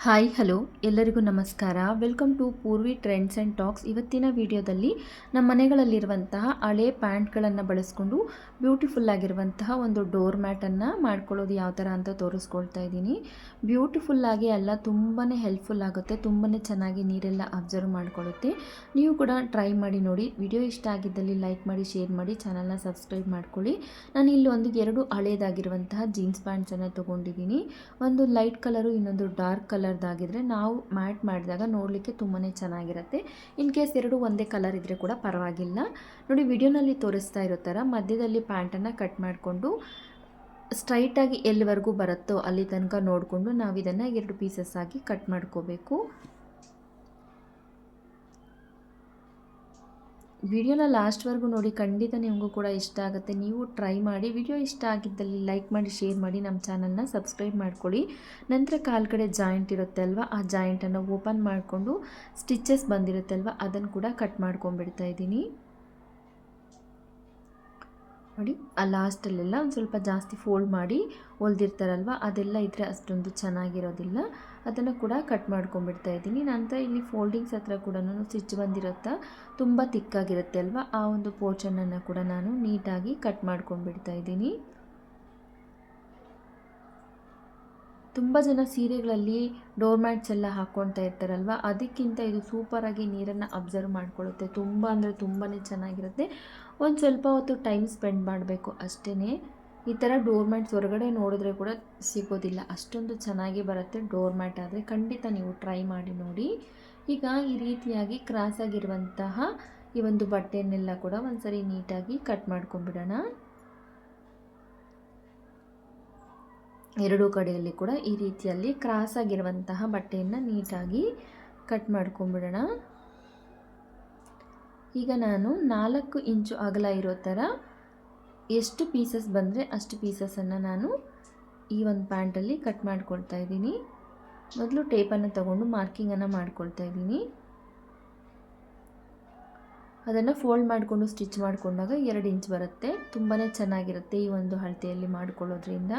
Hi hello ಎಲ್ಲರಿಗೂ ನಮಸ್ಕಾರ. Welcome to Purvi trends and talks. ಇವತ್ತಿನ ವಿಡಿಯೋದಲ್ಲಿ ನಮ್ಮ ಮನೆಗಳಲ್ಲಿರುವಂತಹ ಹಳೆ ಪ್ಯಾಂಟ್ಗಳನ್ನು ಬಳಸ್ಕೊಂಡು ಬ್ಯೂಟಿಫುಲ್ ಆಗಿರುವಂತಹ ಒಂದು ಡೋರ್ ಮ್ಯಾಟನ್ನು ಮಾಡ್ಕೊಳ್ಳೋದು ಯಾವ ಥರ ಅಂತ ತೋರಿಸ್ಕೊಳ್ತಾ ಇದ್ದೀನಿ. ಬ್ಯೂಟಿಫುಲ್ಲಾಗಿ ಅಲ್ಲ, ತುಂಬಾ ಹೆಲ್ಪ್ಫುಲ್ ಆಗುತ್ತೆ, ತುಂಬಾ ಚೆನ್ನಾಗಿ ನೀರೆಲ್ಲ ಅಬ್ಸರ್ವ್ ಮಾಡ್ಕೊಳ್ಳುತ್ತೆ. ನೀವು ಕೂಡ ಟ್ರೈ ಮಾಡಿ ನೋಡಿ. ವಿಡಿಯೋ ಇಷ್ಟ ಆಗಿದ್ದಲ್ಲಿ ಲೈಕ್ ಮಾಡಿ, ಶೇರ್ ಮಾಡಿ, ಚಾನಲ್ನ ಸಬ್ಸ್ಕ್ರೈಬ್ ಮಾಡ್ಕೊಳ್ಳಿ. ನಾನು ಇಲ್ಲಿ ಎರಡು ಹಳೇದಾಗಿರುವಂತಹ ಜೀನ್ಸ್ ಪ್ಯಾಂಟ್ಸನ್ನು ತೊಗೊಂಡಿದ್ದೀನಿ. ಒಂದು ಲೈಟ್ ಕಲರು, ಇನ್ನೊಂದು ಡಾರ್ಕ್ ಕಲರ್ದಾಗಿದ್ದರೆ ನಾವು ಮ್ಯಾಟ್ ಮಾಡಿದಾಗ ನೋಡಲಿಕ್ಕೆ ತುಂಬಾ ಚೆನ್ನಾಗಿರುತ್ತೆ. ಇನ್ ಕೇಸ್ ಎರಡು ಒಂದೇ ಕಲರ್ ಇದ್ದರೆ ಕೂಡ ಪರವಾಗಿಲ್ಲ. ನೋಡಿ, ವಿಡಿಯೋನಲ್ಲಿ ತೋರಿಸ್ತಾ ಇರೋ ಥರ ಮಧ್ಯದಲ್ಲಿ ಪ್ಯಾಂಟನ್ನು ಕಟ್ ಮಾಡಿಕೊಂಡು ಸ್ಟ್ರೈಟಾಗಿ ಎಲ್ಲಿವರೆಗೂ ಬರುತ್ತೋ ಅಲ್ಲಿ ತನಕ ನೋಡಿಕೊಂಡು ನಾವು ಇದನ್ನು 2 ಪೀಸಸ್ ಆಗಿ ಕಟ್ ಮಾಡ್ಕೋಬೇಕು. ವಿಡಿಯೋನ ಲಾಸ್ಟ್ವರೆಗೂ ನೋಡಿ, ಖಂಡಿತ ನಿಮಗೂ ಕೂಡ ಇಷ್ಟ ಆಗುತ್ತೆ. ನೀವು ಟ್ರೈ ಮಾಡಿ. ವಿಡಿಯೋ ಇಷ್ಟ ಆಗಿದ್ದಲ್ಲಿ ಲೈಕ್ ಮಾಡಿ, ಶೇರ್ ಮಾಡಿ, ನಮ್ಮ ಚಾನಲ್ನ ಸಬ್ಸ್ಕ್ರೈಬ್ ಮಾಡ್ಕೊಳ್ಳಿ. ನಂತರ ಕಾಲ್ಗಡೆ ಜಾಯಿಂಟ್ ಇರುತ್ತೆ ಅಲ್ವಾ, ಆ ಜಾಯಿಂಟನ್ನು ಓಪನ್ ಮಾಡಿಕೊಂಡು ಸ್ಟಿಚಸ್ ಬಂದಿರುತ್ತೆ ಅಲ್ವಾ, ಅದನ್ನು ಕೂಡ ಕಟ್ ಮಾಡ್ಕೊಂಡ್ಬಿಡ್ತಾ ಇದ್ದೀನಿ. ನೋಡಿ, ಆ ಲಾಸ್ಟಲ್ಲೆಲ್ಲ ಒಂದು ಸ್ವಲ್ಪ ಜಾಸ್ತಿ ಫೋಲ್ಡ್ ಮಾಡಿ ಹೊಲ್ದಿರ್ತಾರಲ್ವ, ಅದೆಲ್ಲ ಇದ್ದರೆ ಅಷ್ಟೊಂದು ಚೆನ್ನಾಗಿರೋದಿಲ್ಲ. ಅದನ್ನು ಕೂಡ ಕಟ್ ಮಾಡ್ಕೊಂಡ್ಬಿಡ್ತಾ ಇದ್ದೀನಿ. ನಂತರ ಇಲ್ಲಿ ಫೋಲ್ಡಿಂಗ್ಸ್ ಹತ್ರ ಕೂಡ ಸ್ಟಿಚ್ ಬಂದಿರುತ್ತಾ ತುಂಬ ತಿಕ್ಕಾಗಿರುತ್ತೆ ಅಲ್ವ, ಆ ಒಂದು ಪೋರ್ಷನನ್ನು ಕೂಡ ನಾನು ನೀಟಾಗಿ ಕಟ್ ಮಾಡ್ಕೊಂಡ್ಬಿಡ್ತಾ ಇದ್ದೀನಿ. ತುಂಬ ಜನ ಸೀರೆಗಳಲ್ಲಿ ಡೋರ್ ಮ್ಯಾಟ್ಸ್ ಎಲ್ಲ ಹಾಕ್ಕೊಳ್ತಾ ಇರ್ತಾರಲ್ವ, ಅದಕ್ಕಿಂತ ಇದು ಸೂಪರಾಗಿ ನೀರನ್ನು ಅಬ್ಸರ್ವ್ ಮಾಡ್ಕೊಳ್ಳುತ್ತೆ. ತುಂಬ ಅಂದರೆ ತುಂಬಾ ಚೆನ್ನಾಗಿರುತ್ತೆ. ಒಂದು ಸ್ವಲ್ಪ ಹೊತ್ತು ಟೈಮ್ ಸ್ಪೆಂಡ್ ಮಾಡಬೇಕು ಅಷ್ಟೇ. ಈ ಥರ ಡೋರ್ ಮ್ಯಾಟ್ಸ್ ಹೊರಗಡೆ ನೋಡಿದ್ರೆ ಕೂಡ ಸಿಗೋದಿಲ್ಲ, ಅಷ್ಟೊಂದು ಚೆನ್ನಾಗಿ ಬರುತ್ತೆ ಡೋರ್ ಮ್ಯಾಟ್ ಆದರೆ. ಖಂಡಿತ ನೀವು ಟ್ರೈ ಮಾಡಿ ನೋಡಿ. ಈಗ ಈ ರೀತಿಯಾಗಿ ಕ್ರಾಸಾಗಿರುವಂತಹ ಈ ಒಂದು ಬಟ್ಟೆಯನ್ನೆಲ್ಲ ಕೂಡ ಒಂದ್ಸರಿ ನೀಟಾಗಿ ಕಟ್ ಮಾಡ್ಕೊಂಡ್ಬಿಡೋಣ. ಎರಡೂ ಕಡೆಯಲ್ಲಿ ಕೂಡ ಈ ರೀತಿಯಲ್ಲಿ ಕ್ರಾಸ್ ಆಗಿರುವಂತಹ ಬಟ್ಟೆಯನ್ನು ನೀಟಾಗಿ ಕಟ್ ಮಾಡ್ಕೊಂಡ್ಬಿಡೋಣ. ಈಗ ನಾನು 4 ಇಂಚು ಅಗಲ ಇರೋ ಥರ ಎಷ್ಟು ಪೀಸಸ್ ಬಂದರೆ ಅಷ್ಟು ಪೀಸಸನ್ನು ನಾನು ಈ ಒಂದು ಪ್ಯಾಂಟಲ್ಲಿ ಕಟ್ ಮಾಡ್ಕೊಳ್ತಾ ಇದ್ದೀನಿ. ಮೊದಲು ಟೇಪನ್ನು ತಗೊಂಡು ಮಾರ್ಕಿಂಗನ್ನು ಮಾಡ್ಕೊಳ್ತಾ ಇದ್ದೀನಿ. ಅದನ್ನು ಫೋಲ್ಡ್ ಮಾಡಿಕೊಂಡು ಸ್ಟಿಚ್ ಮಾಡಿಕೊಂಡಾಗ 2 ಇಂಚ್ ಬರುತ್ತೆ. ತುಂಬಾ ಚೆನ್ನಾಗಿರುತ್ತೆ ಈ ಒಂದು ಅಳತೆಯಲ್ಲಿ ಮಾಡ್ಕೊಳ್ಳೋದ್ರಿಂದ.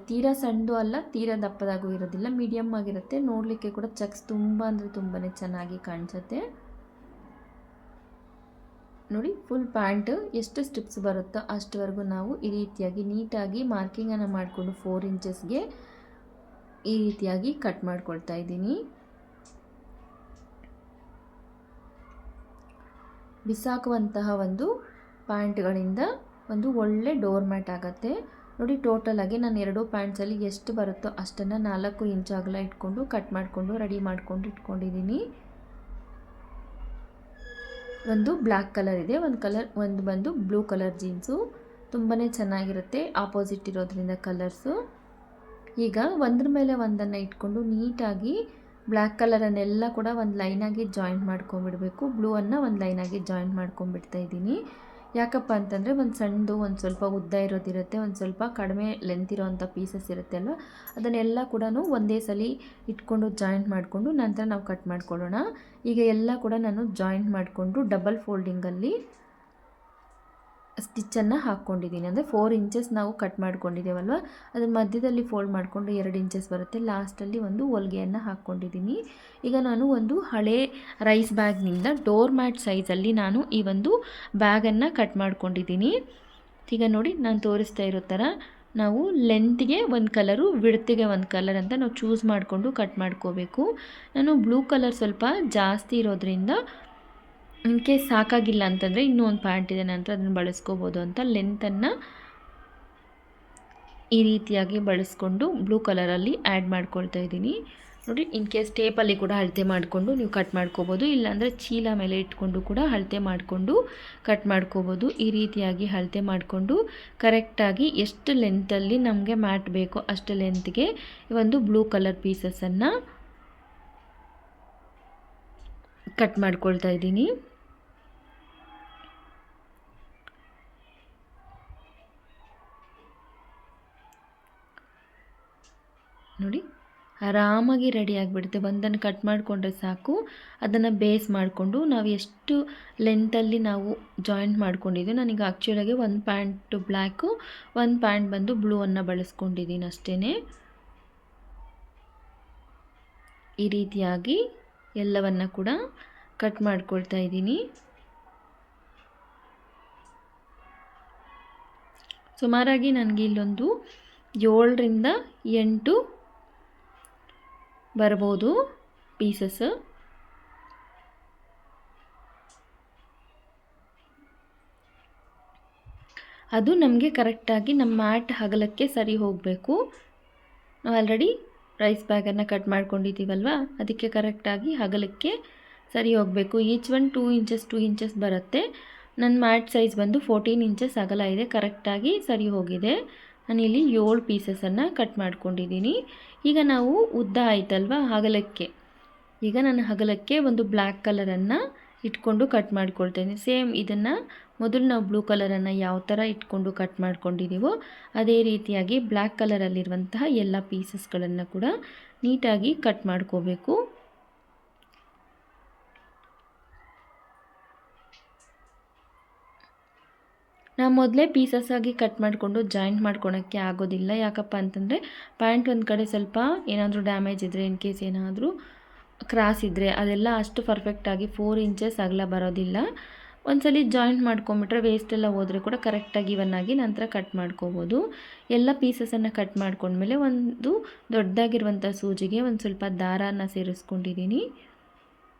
ತೀರಾ ಸಣ್ಣದು ಅಲ್ಲ, ತೀರಾ ದಪ್ಪದಾಗೂ ಇರೋದಿಲ್ಲ, ಮೀಡಿಯಮ್ ಆಗಿರುತ್ತೆ. ನೋಡಲಿಕ್ಕೆ ಕೂಡ ಚೆಕ್ಸ್ ತುಂಬ ಅಂದರೆ ತುಂಬಾ ಚೆನ್ನಾಗಿ ಕಾಣಿಸುತ್ತೆ. ನೋಡಿ, ಫುಲ್ ಪ್ಯಾಂಟ್ ಎಷ್ಟು ಸ್ಟ್ರಿಪ್ಸ್ ಬರುತ್ತೋ ಅಷ್ಟವರೆಗೂ ನಾವು ಈ ರೀತಿಯಾಗಿ ನೀಟಾಗಿ ಮಾರ್ಕಿಂಗನ್ನು ಮಾಡಿಕೊಂಡು 4 ಇಂಚಸ್ಗೆ ಈ ರೀತಿಯಾಗಿ ಕಟ್ ಮಾಡ್ಕೊಳ್ತಾ ಇದ್ದೀನಿ. ಬಿಸಾಕುವಂತಹ ಒಂದು ಪ್ಯಾಂಟ್ಗಳಿಂದ ಒಂದು ಒಳ್ಳೆ ಡೋರ್ ಮ್ಯಾಟ್ ಆಗುತ್ತೆ. ನೋಡಿ, ಟೋಟಲಾಗಿ ನಾನು 2 ಪ್ಯಾಂಟ್ಸಲ್ಲಿ ಎಷ್ಟು ಬರುತ್ತೋ ಅಷ್ಟನ್ನು 4 ಇಂಚು ಅಗಲ ಇಟ್ಕೊಂಡು ಕಟ್ ಮಾಡಿಕೊಂಡು ರೆಡಿ ಮಾಡ್ಕೊಂಡು ಇಟ್ಕೊಂಡಿದ್ದೀನಿ. ಒಂದು ಬ್ಲ್ಯಾಕ್ ಕಲರ್ ಇದೆ, ಒಂದು ಬಂದು ಬ್ಲೂ ಕಲರ್ ಜೀನ್ಸು. ತುಂಬಾ ಚೆನ್ನಾಗಿರುತ್ತೆ, ಆಪೋಸಿಟ್ ಇರೋದ್ರಿಂದ ಕಲರ್ಸು. ಈಗ ಒಂದ್ರ ಮೇಲೆ ಒಂದನ್ನು ಇಟ್ಕೊಂಡು ನೀಟಾಗಿ ಬ್ಲ್ಯಾಕ್ ಕಲರನ್ನೆಲ್ಲ ಕೂಡ ಒಂದು ಲೈನಾಗಿ ಜಾಯಿಂಟ್ ಮಾಡ್ಕೊಂಡ್ಬಿಡಬೇಕು. ಬ್ಲೂ ಅನ್ನು ಒಂದು ಲೈನಾಗಿ ಜಾಯಿಂಟ್ ಮಾಡ್ಕೊಂಡ್ಬಿಡ್ತಾ ಇದ್ದೀನಿ. ಯಾಕಪ್ಪ ಅಂತಂದರೆ ಒಂದು ಸಣ್ಣದು, ಒಂದು ಸ್ವಲ್ಪ ಉದ್ದ ಇರೋದಿರುತ್ತೆ, ಒಂದು ಸ್ವಲ್ಪ ಕಡಿಮೆ ಲೆಂತ್ ಇರೋವಂಥ ಪೀಸಸ್ ಇರುತ್ತೆ ಅಲ್ವ, ಅದನ್ನೆಲ್ಲ ಕೂಡ ಒಂದೇ ಸಲ ಇಟ್ಕೊಂಡು ಜಾಯಿಂಟ್ ಮಾಡಿಕೊಂಡು ನಂತರ ನಾವು ಕಟ್ ಮಾಡ್ಕೊಳ್ಳೋಣ. ಈಗ ಎಲ್ಲ ಕೂಡ ನಾನು ಜಾಯಿಂಟ್ ಮಾಡಿಕೊಂಡು ಡಬಲ್ ಫೋಲ್ಡಿಂಗಲ್ಲಿ ಸ್ಟಿಚ್ಚನ್ನು ಹಾಕ್ಕೊಂಡಿದ್ದೀನಿ. ಅಂದರೆ 4 ಇಂಚಸ್ ನಾವು ಕಟ್ ಮಾಡ್ಕೊಂಡಿದ್ದೇವಲ್ವ, ಅದರ ಮಧ್ಯದಲ್ಲಿ ಫೋಲ್ಡ್ ಮಾಡಿಕೊಂಡು 2 ಇಂಚಸ್ ಬರುತ್ತೆ. ಲಾಸ್ಟಲ್ಲಿ ಒಂದು ಹೊಲಿಗೆಯನ್ನು ಹಾಕ್ಕೊಂಡಿದ್ದೀನಿ. ಈಗ ನಾನು ಒಂದು ಹಳೆ ರೈಸ್ ಬ್ಯಾಗ್ನಿಂದ ಡೋರ್ ಮ್ಯಾಟ್ ಸೈಜಲ್ಲಿ ನಾನು ಈ ಒಂದು ಬ್ಯಾಗನ್ನು ಕಟ್ ಮಾಡ್ಕೊಂಡಿದ್ದೀನಿ. ಈಗ ನೋಡಿ, ನಾನು ತೋರಿಸ್ತಾ ಇರೋ ಥರ ನಾವು ಲೆಂತ್ಗೆ ಒಂದು ಕಲರು, ವಿಡ್ತಿಗೆ ಒಂದು ಕಲರ್ ಅಂತ ನಾವು ಚೂಸ್ ಮಾಡಿಕೊಂಡು ಕಟ್ ಮಾಡ್ಕೋಬೇಕು. ನಾನು ಬ್ಲೂ ಕಲರ್ ಸ್ವಲ್ಪ ಜಾಸ್ತಿ ಇರೋದ್ರಿಂದ ಇನ್ ಕೇಸ್ ಸಾಕಾಗಿಲ್ಲ ಅಂತಂದರೆ ಇನ್ನೂ ಒಂದು ಪ್ಯಾಂಟ್ ಇದೆ, ನಂತರ ಅದನ್ನು ಬಳಸ್ಕೋಬೋದು ಅಂತ ಲೆಂತನ್ನು ಈ ರೀತಿಯಾಗಿ ಬಳಸ್ಕೊಂಡು ಬ್ಲೂ ಕಲರಲ್ಲಿ ಆ್ಯಡ್ ಮಾಡ್ಕೊಳ್ತಾ ಇದ್ದೀನಿ. ನೋಡಿ, ಇನ್ ಕೇಸ್ ಟೇಪಲ್ಲಿ ಕೂಡ ಅಳತೆ ಮಾಡಿಕೊಂಡು ನೀವು ಕಟ್ ಮಾಡ್ಕೋಬೋದು, ಇಲ್ಲಾಂದರೆ ಚೀಲ ಮೇಲೆ ಇಟ್ಕೊಂಡು ಕೂಡ ಅಳತೆ ಮಾಡಿಕೊಂಡು ಕಟ್ ಮಾಡ್ಕೋಬೋದು. ಈ ರೀತಿಯಾಗಿ ಅಳತೆ ಮಾಡಿಕೊಂಡು ಕರೆಕ್ಟಾಗಿ ಎಷ್ಟು ಲೆಂತಲ್ಲಿ ನಮಗೆ ಮ್ಯಾಟ್ ಬೇಕೋ ಅಷ್ಟು ಲೆಂತ್ಗೆ ಒಂದು ಬ್ಲೂ ಕಲರ್ ಪೀಸಸನ್ನು ಕಟ್ ಮಾಡ್ಕೊಳ್ತಾ ಇದ್ದೀನಿ. ನೋಡಿ, ಆರಾಮಾಗಿ ರೆಡಿ ಆಗಿಬಿಡುತ್ತೆ. ಒಂದನ್ನು ಕಟ್ ಮಾಡಿಕೊಂಡ್ರೆ ಸಾಕು. ಅದನ್ನು ಬೇಸ್ ಮಾಡಿಕೊಂಡು ನಾವು ಎಷ್ಟು ಲೆಂತಲ್ಲಿ ನಾವು ಜಾಯಿಂಟ್ ಮಾಡ್ಕೊಂಡಿದ್ದೀವಿ. ನಾನೀಗ ಆ್ಯಕ್ಚುಲಾಗಿ ಒಂದು ಪ್ಯಾಂಟು ಬ್ಲ್ಯಾಕು, ಒಂದು ಪ್ಯಾಂಟ್ ಬಂದು ಬ್ಲೂ ಅನ್ನು ಬಳಸ್ಕೊಂಡಿದ್ದೀನಿ ಅಷ್ಟೇ. ಈ ರೀತಿಯಾಗಿ ಎಲ್ಲವನ್ನು ಕೂಡ ಕಟ್ ಮಾಡ್ಕೊಳ್ತಾ ಇದ್ದೀನಿ. ಸುಮಾರಾಗಿ ನನಗೆ ಇಲ್ಲೊಂದು 7ರಿಂದ 8 ಬರ್ಬೋದು ಪೀಸಸ್. ಅದು ನಮಗೆ ಕರೆಕ್ಟಾಗಿ ನಮ್ಮ ಮ್ಯಾಟ್ ಅಗಲಕ್ಕೆ ಸರಿ ಹೋಗಬೇಕು. ನಾವು ಆಲ್ರೆಡಿ ರೈಸ್ ಬ್ಯಾಗನ್ನು ಕಟ್ ಮಾಡ್ಕೊಂಡಿದ್ದೀವಲ್ವ, ಅದಕ್ಕೆ ಕರೆಕ್ಟಾಗಿ ಅಗಲಕ್ಕೆ ಸರಿ ಹೋಗಬೇಕು. ಈಚ್ ಒನ್ 2 ಇಂಚಸ್ 2 ಇಂಚಸ್ ಬರುತ್ತೆ. ನನ್ನ ಮ್ಯಾಟ್ ಸೈಜ್ ಬಂದು 14 ಇಂಚಸ್ ಅಗಲ ಇದೆ, ಕರೆಕ್ಟಾಗಿ ಸರಿ ಹೋಗಿದೆ. ನಾನಿಲ್ಲಿ 7 ಪೀಸಸನ್ನು ಕಟ್ ಮಾಡ್ಕೊಂಡಿದ್ದೀನಿ. ಈಗ ನಾವು ಉದ್ದ ಆಯ್ತಲ್ವ ಅಗಲಕ್ಕೆ, ಈಗ ನಾನು ಅಗಲಕ್ಕೆ ಒಂದು ಬ್ಲ್ಯಾಕ್ ಕಲರನ್ನು ಇಟ್ಕೊಂಡು ಕಟ್ ಮಾಡ್ಕೊಳ್ತೇನೆ. ಸೇಮ್ ಇದನ್ನು ಮೊದಲು ನಾವು ಬ್ಲೂ ಕಲರನ್ನು ಯಾವ ಥರ ಇಟ್ಕೊಂಡು ಕಟ್ ಮಾಡ್ಕೊಂಡಿದ್ದೀವೋ ಅದೇ ರೀತಿಯಾಗಿ ಬ್ಲ್ಯಾಕ್ ಕಲರಲ್ಲಿರುವಂತಹ ಎಲ್ಲ ಪೀಸಸ್ಗಳನ್ನು ಕೂಡ ನೀಟಾಗಿ ಕಟ್ ಮಾಡ್ಕೋಬೇಕು. ನಾವು ಮೊದಲೇ ಪೀಸಸ್ ಆಗಿ ಕಟ್ ಮಾಡಿಕೊಂಡು ಜಾಯಿಂಟ್ ಮಾಡ್ಕೊಳಕ್ಕೆ ಆಗೋದಿಲ್ಲ. ಯಾಕಪ್ಪ ಅಂತಂದರೆ ಪ್ಯಾಂಟ್ ಒಂದು ಕಡೆ ಸ್ವಲ್ಪ ಏನಾದರೂ ಡ್ಯಾಮೇಜ್ ಇದ್ದರೆ, ಇನ್ ಕೇಸ್ ಏನಾದರೂ ಕ್ರಾಸ್ ಇದ್ದರೆ ಅದೆಲ್ಲ ಅಷ್ಟು ಪರ್ಫೆಕ್ಟಾಗಿ 4 ಇಂಚಸ್ ಅಗಲ ಬರೋದಿಲ್ಲ. ಒಂದ್ಸಲಿ ಜಾಯಿಂಟ್ ಮಾಡ್ಕೊಂಬಿಟ್ರೆ ವೇಸ್ಟ್ ಎಲ್ಲ ಹೋದರೆ ಕೂಡ ಕರೆಕ್ಟಾಗಿ ಇವನ್ನಾಗಿ ನಂತರ ಕಟ್ ಮಾಡ್ಕೋಬೋದು. ಎಲ್ಲ ಪೀಸಸನ್ನು ಕಟ್ ಮಾಡ್ಕೊಂಡ್ಮೇಲೆ ಒಂದು ದೊಡ್ಡದಾಗಿರುವಂಥ ಸೂಜಿಗೆ ಒಂದು ಸ್ವಲ್ಪ ದಾರನ ಸೇರಿಸ್ಕೊಂಡಿದ್ದೀನಿ.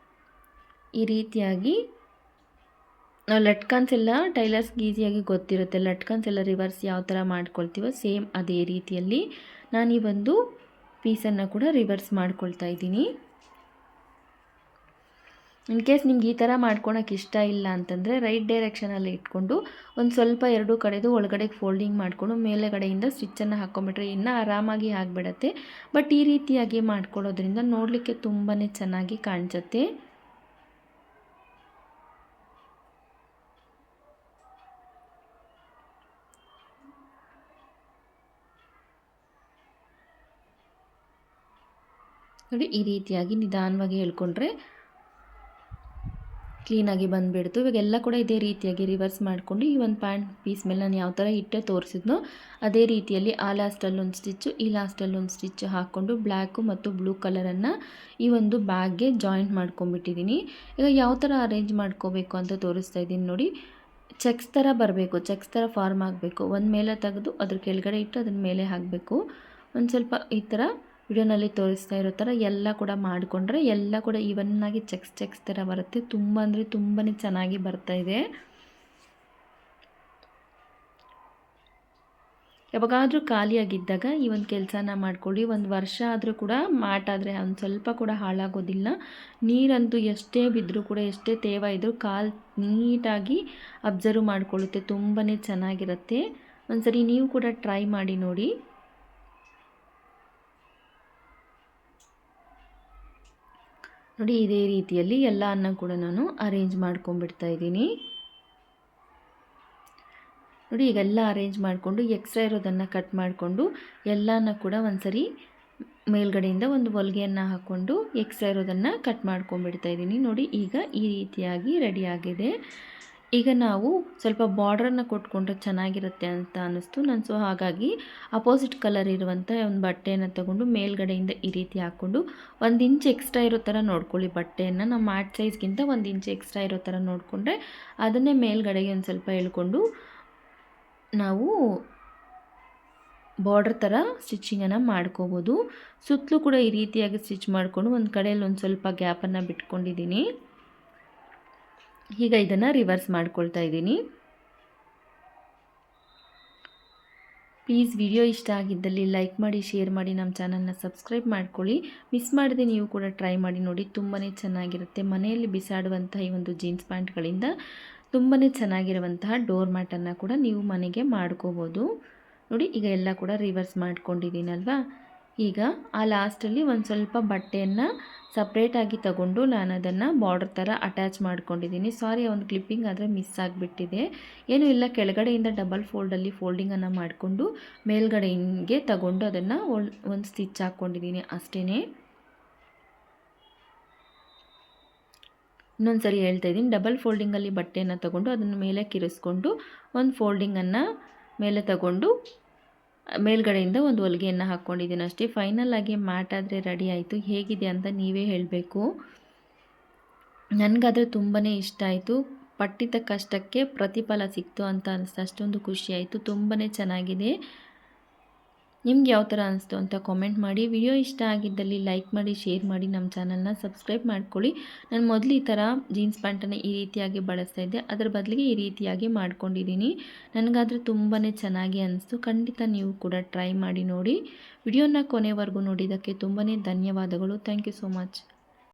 ಈ ರೀತಿಯಾಗಿ ನಾವು ಲಟ್ಕನ್ಸ್ ಎಲ್ಲ ಟೈಲರ್ಸ್ಗೆ ಈಸಿಯಾಗಿ ಗೊತ್ತಿರುತ್ತೆ. ಲಟ್ಕನ್ಸ್ ಎಲ್ಲ ರಿವರ್ಸ್ ಯಾವ ಥರ ಮಾಡ್ಕೊಳ್ತೀವೋ ಸೇಮ್ ಅದೇ ರೀತಿಯಲ್ಲಿ ನಾನು ಈ ಒಂದು ಪೀಸನ್ನು ಕೂಡ ರಿವರ್ಸ್ ಮಾಡ್ಕೊಳ್ತಾ ಇದ್ದೀನಿ. ಇನ್ ಕೇಸ್ ನಿಮ್ಗೆ ಈ ಥರ ಮಾಡ್ಕೊಳಕ್ಕೆ ಇಷ್ಟ ಇಲ್ಲ ಅಂತಂದರೆ ರೈಟ್ ಡೈರೆಕ್ಷನಲ್ಲಿ ಇಟ್ಕೊಂಡು ಒಂದು ಸ್ವಲ್ಪ 2 ಕಡೆದು ಒಳಗಡೆಗೆ ಫೋಲ್ಡಿಂಗ್ ಮಾಡಿಕೊಂಡು ಮೇಲೆಗಡೆಯಿಂದ ಸ್ಟಿಚ್ಚನ್ನು ಹಾಕ್ಕೊಂಬಿಟ್ರೆ ಇನ್ನೂ ಆರಾಮಾಗಿ ಆಗಿಬಿಡತ್ತೆ. ಬಟ್ ಈ ರೀತಿಯಾಗಿ ಮಾಡ್ಕೊಳ್ಳೋದ್ರಿಂದ ನೋಡಲಿಕ್ಕೆ ತುಂಬಾ ಚೆನ್ನಾಗಿ ಕಾಣಿಸುತ್ತೆ. ನೋಡಿ, ಈ ರೀತಿಯಾಗಿ ನಿಧಾನವಾಗಿ ಹೇಳ್ಕೊಂಡ್ರೆ ಕ್ಲೀನಾಗಿ ಬಂದುಬಿಡ್ತು. ಇವಾಗೆಲ್ಲ ಕೂಡ ಇದೇ ರೀತಿಯಾಗಿ ರಿವರ್ಸ್ ಮಾಡಿಕೊಂಡು ಈ ಒಂದು ಪ್ಯಾಂಟ್ ಪೀಸ್ ಮೇಲೆ ನಾನು ಯಾವ ಥರ ಇಟ್ಟೆ ತೋರಿಸಿದ್ನೋ ಅದೇ ರೀತಿಯಲ್ಲಿ ಆ ಲಾಸ್ಟಲ್ಲೊಂದು ಸ್ಟಿಚ್ಚು, ಈ ಲಾಸ್ಟಲ್ಲೊಂದು ಸ್ಟಿಚ್ ಹಾಕ್ಕೊಂಡು ಬ್ಲ್ಯಾಕು ಮತ್ತು ಬ್ಲೂ ಕಲರನ್ನು ಈ ಒಂದು ಬ್ಯಾಗ್ಗೆ ಜಾಯಿಂಟ್ ಮಾಡ್ಕೊಂಬಿಟ್ಟಿದ್ದೀನಿ. ಈಗ ಯಾವ ಥರ ಅರೇಂಜ್ ಮಾಡ್ಕೋಬೇಕು ಅಂತ ತೋರಿಸ್ತಾ ಇದ್ದೀನಿ ನೋಡಿ. ಚೆಕ್ಸ್ ಥರ ಬರಬೇಕು, ಚೆಕ್ಸ್ ಥರ ಫಾರ್ಮ್ ಆಗಬೇಕು. ಒಂದು ಮೇಲೆ ತೆಗೆದು ಅದ್ರ ಕೆಳಗಡೆ ಇಟ್ಟು ಅದನ್ನ ಮೇಲೆ ಹಾಕಬೇಕು. ಒಂದು ಸ್ವಲ್ಪ ಈ ಥರ ವಿಡಿಯೋನಲ್ಲಿ ತೋರಿಸ್ತಾ ಇರೋ ಥರ ಎಲ್ಲ ಕೂಡ ಮಾಡಿಕೊಂಡ್ರೆ ಎಲ್ಲ ಕೂಡ ಇವನ್ನಾಗಿ ಚೆಕ್ಸ್ ಥರ ಬರುತ್ತೆ. ತುಂಬ ಅಂದರೆ ತುಂಬಾ ಚೆನ್ನಾಗಿ ಬರ್ತಾಯಿದೆ. ಯಾವಾಗಾದರೂ ಖಾಲಿಯಾಗಿದ್ದಾಗ ಈ ಒಂದು ಕೆಲಸನ ಮಾಡ್ಕೊಳ್ಳಿ. ಒಂದು ವರ್ಷ ಆದರೂ ಕೂಡ ಮಾಟಾದರೆ ಒಂದು ಸ್ವಲ್ಪ ಕೂಡ ಹಾಳಾಗೋದಿಲ್ಲ. ನೀರಂತೂ ಎಷ್ಟೇ ಬಿದ್ದರೂ ಕೂಡ, ಎಷ್ಟೇ ತೇವ ಇದ್ದರೂ ಕಾಲು ನೀಟಾಗಿ ಅಬ್ಸರ್ವ್ ಮಾಡಿಕೊಳ್ಳುತ್ತೆ. ತುಂಬಾ ಚೆನ್ನಾಗಿರುತ್ತೆ. ಒಂದ್ಸರಿ ನೀವು ಕೂಡ ಟ್ರೈ ಮಾಡಿ ನೋಡಿ. ನೋಡಿ, ಇದೇ ರೀತಿಯಲ್ಲಿ ಎಲ್ಲವನ್ನು ಕೂಡ ನಾನು ಅರೇಂಜ್ ಮಾಡ್ಕೊಂಡ್ಬಿಡ್ತಾ ಇದ್ದೀನಿ. ನೋಡಿ, ಈಗೆಲ್ಲ ಅರೇಂಜ್ ಮಾಡಿಕೊಂಡು ಎಕ್ಸ್ಟ್ರಾ ಇರೋದನ್ನು ಕಟ್ ಮಾಡಿಕೊಂಡು ಎಲ್ಲನ ಕೂಡ ಒಂದ್ಸರಿ ಮೇಲ್ಗಡೆಯಿಂದ ಒಂದು ಹೊಲಿಗೆಯನ್ನು ಹಾಕ್ಕೊಂಡು ಎಕ್ಸ್ಟ್ರಾ ಇರೋದನ್ನು ಕಟ್ ಮಾಡ್ಕೊಂಡ್ಬಿಡ್ತಾ ಇದ್ದೀನಿ. ನೋಡಿ, ಈಗ ಈ ರೀತಿಯಾಗಿ ರೆಡಿಯಾಗಿದೆ. ಈಗ ನಾವು ಸ್ವಲ್ಪ ಬಾರ್ಡ್ರನ್ನು ಕೊಟ್ಕೊಂಡ್ರೆ ಚೆನ್ನಾಗಿರುತ್ತೆ ಅಂತ ಅನ್ನಿಸ್ತು ನಾನು. ಸೊ ಹಾಗಾಗಿ ಅಪೋಸಿಟ್ ಕಲರ್ ಇರುವಂಥ ಒಂದು ಬಟ್ಟೆಯನ್ನು ತಗೊಂಡು ಮೇಲ್ಗಡೆಯಿಂದ ಈ ರೀತಿ ಹಾಕ್ಕೊಂಡು 1 ಇಂಚ್ ಎಕ್ಸ್ಟ್ರಾ ಇರೋ ಥರ ನೋಡ್ಕೊಳ್ಳಿ. ಬಟ್ಟೆಯನ್ನು ನಮ್ಮ ಮ್ಯಾಟ್ ಸೈಜ್ಗಿಂತ 1 ಇಂಚ್ ಎಕ್ಸ್ಟ್ರಾ ಇರೋ ಥರ ನೋಡಿಕೊಂಡ್ರೆ ಅದನ್ನೇ ಮೇಲ್ಗಡೆಗೆ ಒಂದು ಸ್ವಲ್ಪ ಎಳ್ಕೊಂಡು ನಾವು ಬಾರ್ಡರ್ ಥರ ಸ್ಟಿಚಿಂಗನ್ನು ಮಾಡ್ಕೋಬೋದು. ಸುತ್ತಲೂ ಕೂಡ ಈ ರೀತಿಯಾಗಿ ಸ್ಟಿಚ್ ಮಾಡಿಕೊಂಡು ಒಂದು ಕಡೆಯಲ್ಲಿ ಒಂದು ಸ್ವಲ್ಪ ಗ್ಯಾಪನ್ನು ಬಿಟ್ಕೊಂಡಿದ್ದೀನಿ. ಈಗ ಇದನ್ನು ರಿವರ್ಸ್ ಮಾಡ್ಕೊಳ್ತಾ ಇದ್ದೀನಿ. ಪ್ಲೀಸ್ ವಿಡಿಯೋ ಇಷ್ಟ ಆಗಿದ್ದಲ್ಲಿ ಲೈಕ್ ಮಾಡಿ, ಶೇರ್ ಮಾಡಿ, ನಮ್ಮ ಚಾನಲ್ನ ಸಬ್ಸ್ಕ್ರೈಬ್ ಮಾಡ್ಕೊಳ್ಳಿ. ಮಿಸ್ ಮಾಡದೆ ನೀವು ಕೂಡ ಟ್ರೈ ಮಾಡಿ ನೋಡಿ, ತುಂಬಾ ಚೆನ್ನಾಗಿರುತ್ತೆ. ಮನೆಯಲ್ಲಿ ಬಿಸಾಡುವಂತಹ ಈ ಒಂದು ಜೀನ್ಸ್ ಪ್ಯಾಂಟ್ಗಳಿಂದ ತುಂಬಾ ಚೆನ್ನಾಗಿರುವಂತಹ ಡೋರ್ ಮ್ಯಾಟನ್ನು ಕೂಡ ನೀವು ಮನೆಗೆ ಮಾಡ್ಕೋಬೋದು. ನೋಡಿ, ಈಗ ಎಲ್ಲ ಕೂಡ ರಿವರ್ಸ್ ಮಾಡ್ಕೊಂಡಿದ್ದೀನಲ್ವಾ. ಈಗ ಆ ಲಾಸ್ಟಲ್ಲಿ ಒಂದು ಸ್ವಲ್ಪ ಬಟ್ಟೆಯನ್ನು ಸಪ್ರೇಟಾಗಿ ತಗೊಂಡು ನಾನು ಅದನ್ನು ಬಾರ್ಡರ್ ಥರ ಅಟ್ಯಾಚ್ ಮಾಡ್ಕೊಂಡಿದ್ದೀನಿ. ಸಾರಿ, ಒಂದು ಕ್ಲಿಪ್ಪಿಂಗ್ ಆದರೆ ಮಿಸ್ ಆಗಿಬಿಟ್ಟಿದೆ. ಏನೂ ಇಲ್ಲ, ಕೆಳಗಡೆಯಿಂದ ಡಬಲ್ ಫೋಲ್ಡಿಂಗನ್ನು ಮಾಡಿಕೊಂಡು ಮೇಲ್ಗಡೆ ಹಿಂಗೆ ತಗೊಂಡು ಅದನ್ನು ಒಂದು ಸ್ಟಿಚ್ ಹಾಕ್ಕೊಂಡಿದ್ದೀನಿ ಅಷ್ಟೇ. ಇನ್ನೊಂದು ಸರಿ ಹೇಳ್ತಾ ಇದ್ದೀನಿ, ಡಬಲ್ ಫೋಲ್ಡಿಂಗಲ್ಲಿ ಬಟ್ಟೆಯನ್ನು ತಗೊಂಡು ಅದನ್ನು ಮೇಲೆ ಕಿರಿಸ್ಕೊಂಡು ಒಂದು ಫೋಲ್ಡಿಂಗನ್ನು ಮೇಲೆ ತಗೊಂಡು ಮೇಲ್ಗಡೆಯಿಂದ ಒಂದು ಹೊಲಿಗೆಯನ್ನು ಹಾಕ್ಕೊಂಡಿದ್ದೀನಿ ಅಷ್ಟೇ. ಫೈನಲ್ ಆಗಿ ಮ್ಯಾಟ್ ಆದರೆ ರೆಡಿ ಆಯಿತು. ಹೇಗಿದೆ ಅಂತ ನೀವೇ ಹೇಳಬೇಕು. ನನಗಾದರೆ ತುಂಬಾ ಇಷ್ಟ ಆಯಿತು. ಪಟ್ಟಿದ್ದ ಕಷ್ಟಕ್ಕೆ ಪ್ರತಿಫಲ ಸಿಕ್ತು ಅಂತ ಅನಿಸ್ತು. ಅಷ್ಟೊಂದು ಖುಷಿಯಾಯಿತು. ತುಂಬಾ ಚೆನ್ನಾಗಿದೆ. ನಿಮ್ಗೆ ಯಾವ ಥರ ಅನಿಸ್ತು ಅಂತ ಕಾಮೆಂಟ್ ಮಾಡಿ. ವಿಡಿಯೋ ಇಷ್ಟ ಆಗಿದ್ದಲ್ಲಿ ಲೈಕ್ ಮಾಡಿ, ಶೇರ್ ಮಾಡಿ, ನಮ್ಮ ಚಾನಲ್ನ ಸಬ್ಸ್ಕ್ರೈಬ್ ಮಾಡ್ಕೊಳ್ಳಿ. ನಾನು ಮೊದಲು ಈ ಥರ ಜೀನ್ಸ್ ಪ್ಯಾಂಟನ್ನು ಈ ರೀತಿಯಾಗಿ ಬಳಸ್ತಾ ಇದ್ದೆ, ಅದರ ಬದಲಿಗೆ ಈ ರೀತಿಯಾಗಿ ಮಾಡ್ಕೊಂಡಿದ್ದೀನಿ. ನನಗಾದರೆ ತುಂಬಾ ಚೆನ್ನಾಗಿ ಅನಿಸ್ತು. ಖಂಡಿತ ನೀವು ಕೂಡ ಟ್ರೈ ಮಾಡಿ ನೋಡಿ. ವಿಡಿಯೋನ ಕೊನೆವರೆಗೂ ನೋಡಿದ್ದಕ್ಕೆ ತುಂಬಾ ಧನ್ಯವಾದಗಳು. Thank you so much.